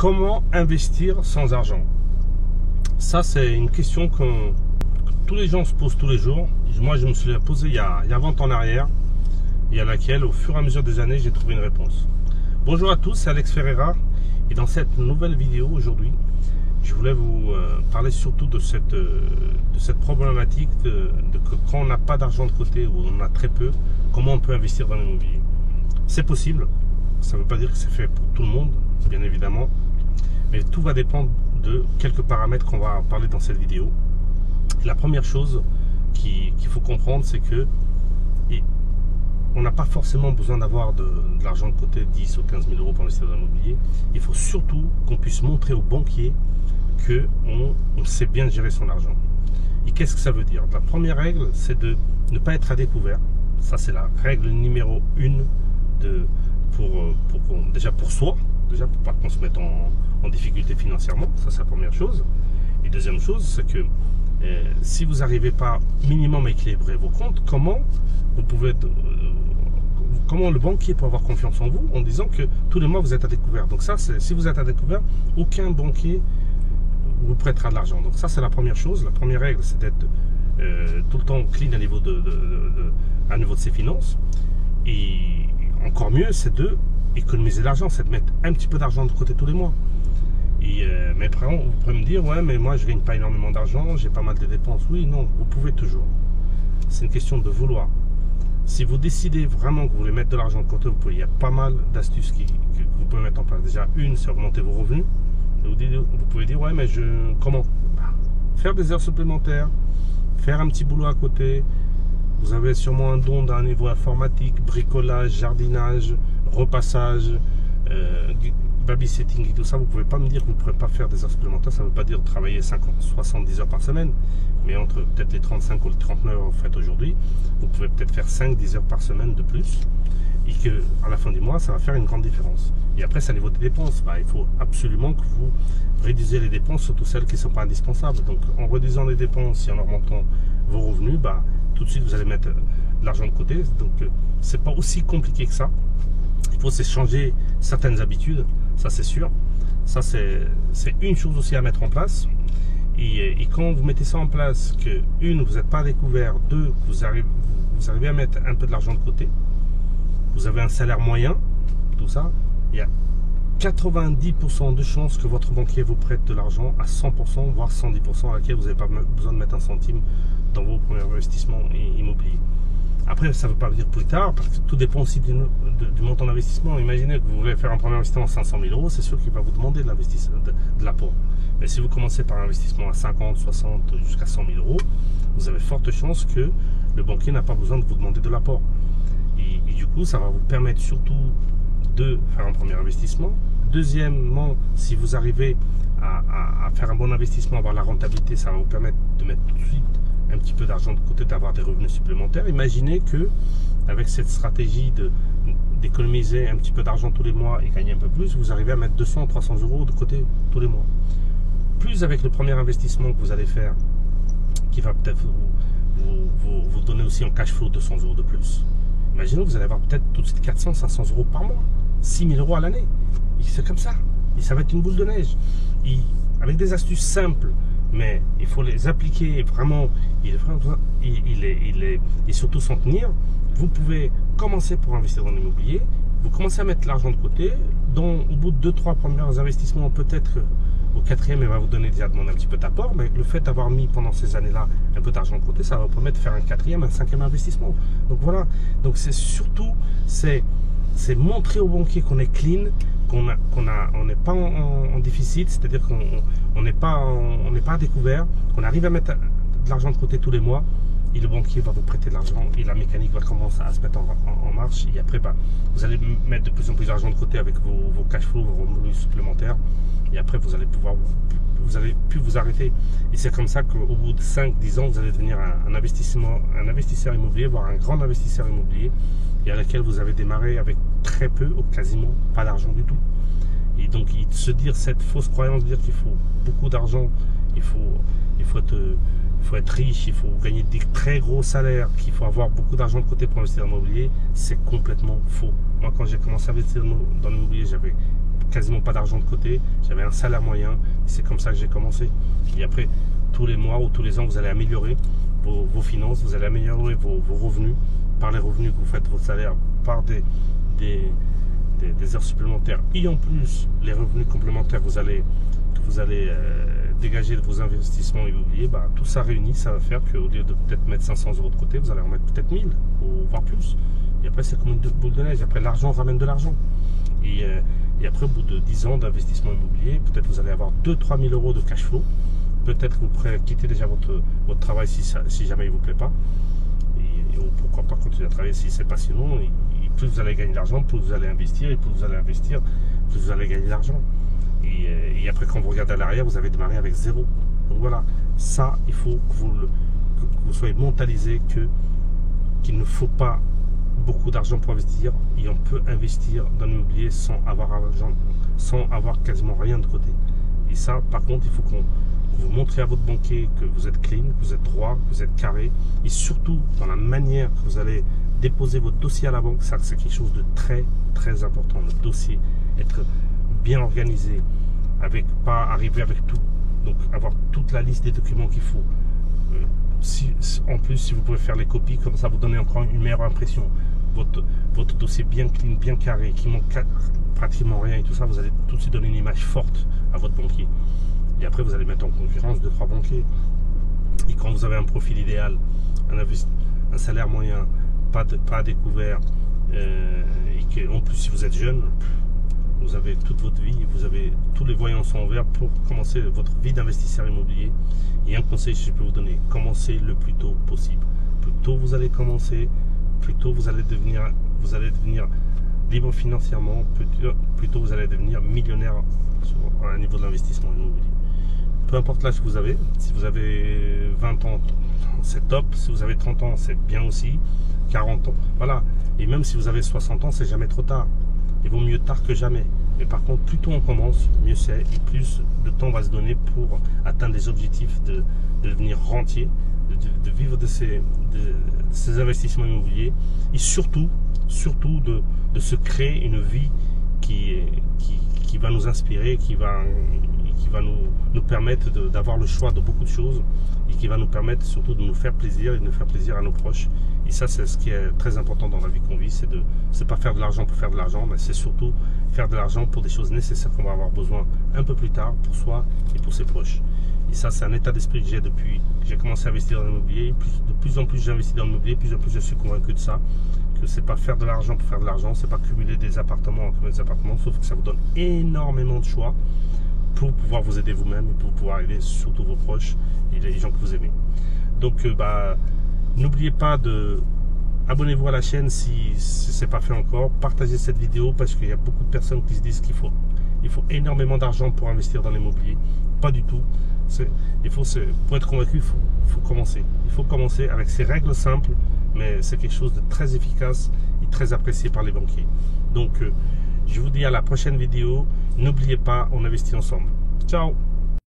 Comment investir sans argent? Ça, c'est une question que tous les gens se posent tous les jours. Moi, je me suis la posée il y a 20 ans en arrière, et à laquelle, au fur et à mesure des années, j'ai trouvé une réponse. Bonjour à tous, c'est Alex Ferreira. Et dans cette nouvelle vidéo aujourd'hui, je voulais vous parler surtout de cette problématique que quand on n'a pas d'argent de côté ou on en a très peu, comment on peut investir dans l'immobilier. C'est possible, ça ne veut pas dire que c'est fait pour tout le monde, bien évidemment, mais tout va dépendre de quelques paramètres qu'on va parler dans cette vidéo. Et la première chose qu'il faut comprendre, c'est que on n'a pas forcément besoin d'avoir de l'argent de côté, 10 ou 15 000 euros pour investir dans l'immobilier. Il faut surtout qu'on puisse montrer aux banquiers qu'on sait bien gérer son argent. Et qu'est-ce que ça veut dire? La première règle, c'est de ne pas être à découvert. Ça, c'est la règle numéro 1 déjà pour soi, déjà pour pas qu'on se mette en difficulté financièrement. Ça, c'est la première chose. Et deuxième chose, c'est que si vous n'arrivez pas minimum à équilibrer vos comptes, comment le banquier peut avoir confiance en vous en disant que tous les mois vous êtes à découvert? Donc ça, si vous êtes à découvert, aucun banquier vous prêtera de l'argent. Donc ça, c'est la première chose. La première règle, c'est d'être tout le temps clean à niveau de ses finances. Et encore mieux, c'est de économiser l'argent, c'est de mettre un petit peu d'argent de côté tous les mois. Mais après, vous pouvez me dire, ouais, mais moi je gagne pas énormément d'argent, j'ai pas mal de dépenses. Oui, non, vous pouvez toujours. C'est une question de vouloir. Si vous décidez vraiment que vous voulez mettre de l'argent de côté, il y a pas mal d'astuces que vous pouvez mettre en place. Déjà, une, c'est augmenter vos revenus. Et vous pouvez dire, ouais, mais comment? Faire des heures supplémentaires, faire un petit boulot à côté. Vous avez sûrement un don d'un niveau informatique, bricolage, jardinage, repassage, babysitting et tout ça. Vous ne pouvez pas me dire que vous ne pourrez pas faire des heures supplémentaires. Ça ne veut pas dire travailler 70 heures par semaine, mais entre peut-être les 35 ou les 39 heures que vous faites aujourd'hui, vous pouvez peut-être faire 5-10 heures par semaine de plus, et qu'à la fin du mois, ça va faire une grande différence. Et après, c'est à niveau des dépenses. Il faut absolument que vous réduisez les dépenses, surtout celles qui ne sont pas indispensables. Donc, en réduisant les dépenses et en augmentant vos revenus, tout de suite, vous allez mettre de l'argent de côté. Donc, c'est pas aussi compliqué que ça. Il faut changer certaines habitudes, ça c'est sûr. Ça, c'est une chose aussi à mettre en place. Et quand vous mettez ça en place, que vous n'êtes pas à découvert, deux, vous arrivez à mettre un peu de l'argent de côté, vous avez un salaire moyen, tout ça, il y a 90% de chances que votre banquier vous prête de l'argent à 100%, voire 110%, à laquelle vous n'avez pas besoin de mettre un centime dans vos premiers investissements immobiliers. Après, ça ne veut pas dire plus tard, parce que tout dépend aussi du montant d'investissement. Imaginez que vous voulez faire un premier investissement à 500 000 euros, c'est sûr qu'il va vous demander de l'apport. Mais si vous commencez par un investissement à 50, 60, jusqu'à 100 000 euros, vous avez forte chance que le banquier n'a pas besoin de vous demander de l'apport. Et du coup, ça va vous permettre surtout de faire un premier investissement. Deuxièmement, si vous arrivez à faire un bon investissement, avoir la rentabilité, ça va vous permettre de mettre tout de suite un petit peu d'argent de côté, d'avoir des revenus supplémentaires. Imaginez que avec cette stratégie d'économiser un petit peu d'argent tous les mois et gagner un peu plus, vous arrivez à mettre 200 300 euros de côté tous les mois. Plus avec le premier investissement que vous allez faire, qui va peut-être vous donner aussi en cash flow 200 euros de plus. Imaginez que vous allez avoir peut-être tout de suite 400 500 euros par mois, 6 000 euros à l'année. Et c'est comme ça. Et ça va être une boule de neige. Et avec des astuces simples, mais il faut les appliquer vraiment, et surtout s'en tenir. Vous pouvez commencer pour investir dans l'immobilier, vous commencez à mettre l'argent de côté, au bout de 2-3 premiers investissements, peut-être au quatrième, il va vous donner déjà demander un petit peu d'apport, mais le fait d'avoir mis pendant ces années-là un peu d'argent de côté, ça va vous permettre de faire un quatrième, un cinquième investissement. Donc voilà, donc c'est surtout, c'est montrer au banquier qu'on est clean, on n'est pas en déficit, c'est-à-dire qu'on n'est pas à découvert, qu'on arrive à mettre de l'argent de côté tous les mois, et le banquier va vous prêter de l'argent et la mécanique va commencer à se mettre en marche. Et après, vous allez mettre de plus en plus d'argent de côté avec vos cash flows, vos revenus supplémentaires, et après vous allez plus vous arrêter. Et c'est comme ça qu'au bout de 5-10 ans, vous allez devenir un investisseur immobilier, voire un grand investisseur immobilier, et à laquelle vous avez démarré avec très peu ou quasiment pas d'argent du tout. Et donc se dire cette fausse croyance de dire qu'il faut beaucoup d'argent, il faut être riche, il faut gagner des très gros salaires, qu'il faut avoir beaucoup d'argent de côté pour investir dans l'immobilier, c'est complètement faux. Moi, quand j'ai commencé à investir dans l'immobilier, j'avais quasiment pas d'argent de côté, j'avais un salaire moyen, et c'est comme ça que j'ai commencé. Et après, tous les mois ou tous les ans, vous allez améliorer vos finances, vous allez améliorer vos revenus, par les revenus que vous faites, votre salaire, par des heures supplémentaires, et en plus, les revenus complémentaires que vous allez dégager de vos investissements immobiliers, bah, tout ça réuni, ça va faire qu'au lieu de peut-être mettre 500 € de côté, vous allez en mettre peut-être 1000, ou voire plus. Et après, c'est comme une boule de neige. Après, l'argent ramène de l'argent. Et après, au bout de 10 ans d'investissement immobilier, peut-être vous allez avoir 2-3 000 € de cash flow. Peut-être que vous pourrez quitter déjà votre travail si jamais il ne vous plaît pas. Ou pourquoi pas continuer à travailler si c'est passionnant. Et plus vous allez gagner de l'argent, plus vous allez investir. Et plus vous allez investir, plus vous allez gagner de l'argent. Et après, quand vous regardez à l'arrière, vous avez démarré avec 0. Donc voilà, ça, il faut que vous soyez mentalisé qu'il ne faut pas beaucoup d'argent pour investir. Et on peut investir dans l'immobilier sans avoir quasiment rien de côté. Et ça, par contre, il faut que vous montrez à votre banquier que vous êtes clean, que vous êtes droit, que vous êtes carré. Et surtout, dans la manière que vous allez déposer votre dossier à la banque, ça, c'est quelque chose de très, très important. Le dossier, être bien organisé, pas arriver avec tout. Donc, avoir toute la liste des documents qu'il faut. En plus, si vous pouvez faire les copies, comme ça, vous donnez encore une meilleure impression. Votre dossier bien clean, bien carré, qui manque pratiquement rien et tout ça, vous allez tout de suite donner une image forte à votre banquier. Et après, vous allez mettre en concurrence 2-3 banquiers. Et quand vous avez un profil idéal, un salaire moyen, pas à découvert, et qu'en plus, si vous êtes jeune, vous avez toute votre vie, tous les voyants sont ouverts pour commencer votre vie d'investisseur immobilier. Et un conseil que je peux vous donner, commencez le plus tôt possible. Plus tôt vous allez commencer, plus tôt vous allez devenir libre financièrement, plus tôt vous allez devenir millionnaire à un niveau de l'investissement immobilier. Peu importe l'âge que vous avez, si vous avez 20 ans, c'est top. Si vous avez 30 ans, c'est bien aussi. 40 ans, voilà. Et même si vous avez 60 ans, c'est jamais trop tard. Il vaut mieux tard que jamais. Mais par contre, plus tôt on commence, mieux c'est. Et plus de temps on va se donner pour atteindre des objectifs de devenir rentier, de vivre de ces investissements immobiliers. Et surtout de se créer une vie qui va nous inspirer, qui va nous permettre d'avoir le choix de beaucoup de choses et qui va nous permettre surtout de nous faire plaisir et de nous faire plaisir à nos proches. Et ça, c'est ce qui est très important dans la vie qu'on vit, c'est pas faire de l'argent pour faire de l'argent, mais c'est surtout faire de l'argent pour des choses nécessaires qu'on va avoir besoin un peu plus tard pour soi et pour ses proches. Et ça, c'est un état d'esprit que j'ai depuis que j'ai commencé à investir dans l'immobilier. De plus en plus j'investis dans l'immobilier, plus en plus je suis convaincu de ça, que c'est pas faire de l'argent pour faire de l'argent, c'est pas cumuler des appartements, sauf que ça vous donne énormément de choix pour pouvoir vous aider vous-même et pour pouvoir aider surtout vos proches et les gens que vous aimez. Donc, n'oubliez pas abonnez-vous à la chaîne si ce n'est pas fait encore. Partagez cette vidéo parce qu'il y a beaucoup de personnes qui se disent qu'il faut énormément d'argent pour investir dans l'immobilier. Pas du tout. Pour être convaincu, il faut commencer. Il faut commencer avec ces règles simples, mais c'est quelque chose de très efficace et très apprécié par les banquiers. Donc, je vous dis à la prochaine vidéo. N'oubliez pas, on investit ensemble. Ciao!